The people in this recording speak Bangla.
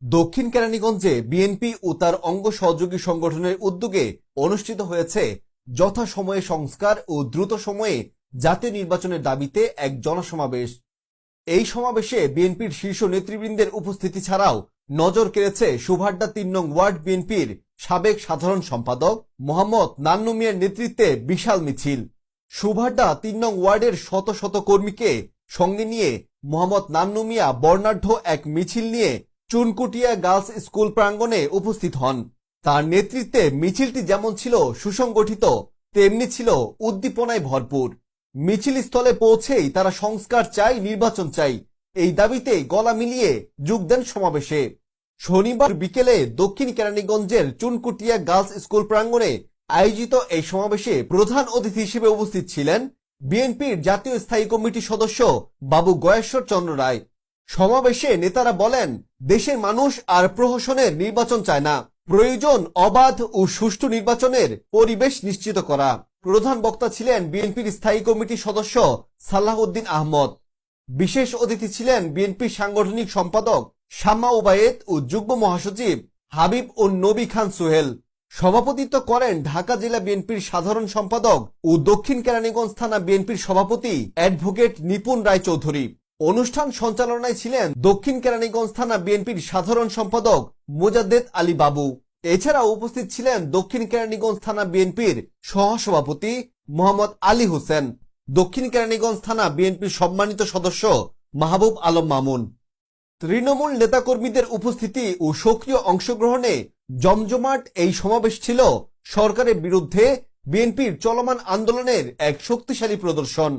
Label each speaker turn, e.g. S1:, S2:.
S1: দক্ষিণ কেরানীগঞ্জে বিএনপি ও তার অঙ্গ সহযোগী সংগঠনের উদ্যোগে অনুষ্ঠিত হয়েছে যথাসময়ে সংস্কার ও দ্রুত সময়ে জাতীয় নির্বাচনের দাবিতে এক জনসমাবেশ। এই সমাবেশে বিএনপির শীর্ষ নেতৃবৃন্দের উপস্থিতি ছাড়াও নজর কেড়েছে সুভাড্ডা ৩ নং ওয়ার্ড বিএনপির সাবেক সাধারণ সম্পাদক মোহাম্মদ নান্নু মিয়ার নেতৃত্বে বিশাল মিছিল। সুভাড্ডা ৩ নং ওয়ার্ডের শত শত কর্মীকে সঙ্গে নিয়ে মোহাম্মদ নান্নু মিয়া বর্ণাঢ্য এক মিছিল নিয়ে চুনকুটিয়া গার্লস স্কুল প্রাঙ্গণে উপস্থিত হন। তার নেতৃত্বে মিছিলটি যেমন ছিল সুসংগঠিত, তেমনি ছিল উদ্দীপনায় ভরপুর। মিছিল স্থলে পৌঁছেই তারা সংস্কার চাই, নির্বাচন চাই, এই দাবিতে গলা মিলিয়ে যোগ দেন সমাবেশে। শনিবার বিকেলে দক্ষিণ কেরানীগঞ্জের চুনকুটিয়া গার্লস স্কুল প্রাঙ্গণে আয়োজিত এই সমাবেশে প্রধান অতিথি হিসেবে উপস্থিত ছিলেন বিএনপির জাতীয় স্থায়ী কমিটির সদস্য বাবু গয়েশ্বর চন্দ্র রায়। সমাবেশে নেতারা বলেন, দেশের মানুষ আর প্রহসনের নির্বাচন চায় না, প্রয়োজন অবাধ ও সুষ্ঠু নির্বাচনের পরিবেশ নিশ্চিত করা। প্রধান বক্তা ছিলেন বিএনপির স্থায়ী কমিটির সদস্য সালাহউদ্দিন আহমদ। বিশেষ অতিথি ছিলেন বিএনপির সাংগঠনিক সম্পাদক শাম্মা উবায়েদ ও যুগ্ম মহাসচিব হাবিব ও নবী খান সোহেল। সভাপতিত্ব করেন ঢাকা জেলা বিএনপির সাধারণ সম্পাদক ও দক্ষিণ কেরানীগঞ্জ থানা বিএনপির সভাপতি অ্যাডভোকেট নিপুণ রায় চৌধুরী। অনুষ্ঠান সঞ্চালনায় ছিলেন দক্ষিণ কেরানীগঞ্জ থানা বিএনপির সাধারণ সম্পাদক মোজাদ্দেদ আলী বাবু। এছাড়া উপস্থিত ছিলেন দক্ষিণ কেরানীগঞ্জ থানা বিএনপির সহসভাপতি মোহাম্মদ আলী হোসেন, দক্ষিণ কেরানীগঞ্জ থানা বিএনপির সম্মানিত সদস্য মাহবুব আলম মামুন। তৃণমূল নেতাকর্মীদের উপস্থিতি ও সক্রিয় অংশগ্রহণে জমজমাট এই সমাবেশ ছিল সরকারের বিরুদ্ধে বিএনপির চলমান আন্দোলনের এক শক্তিশালী প্রদর্শন।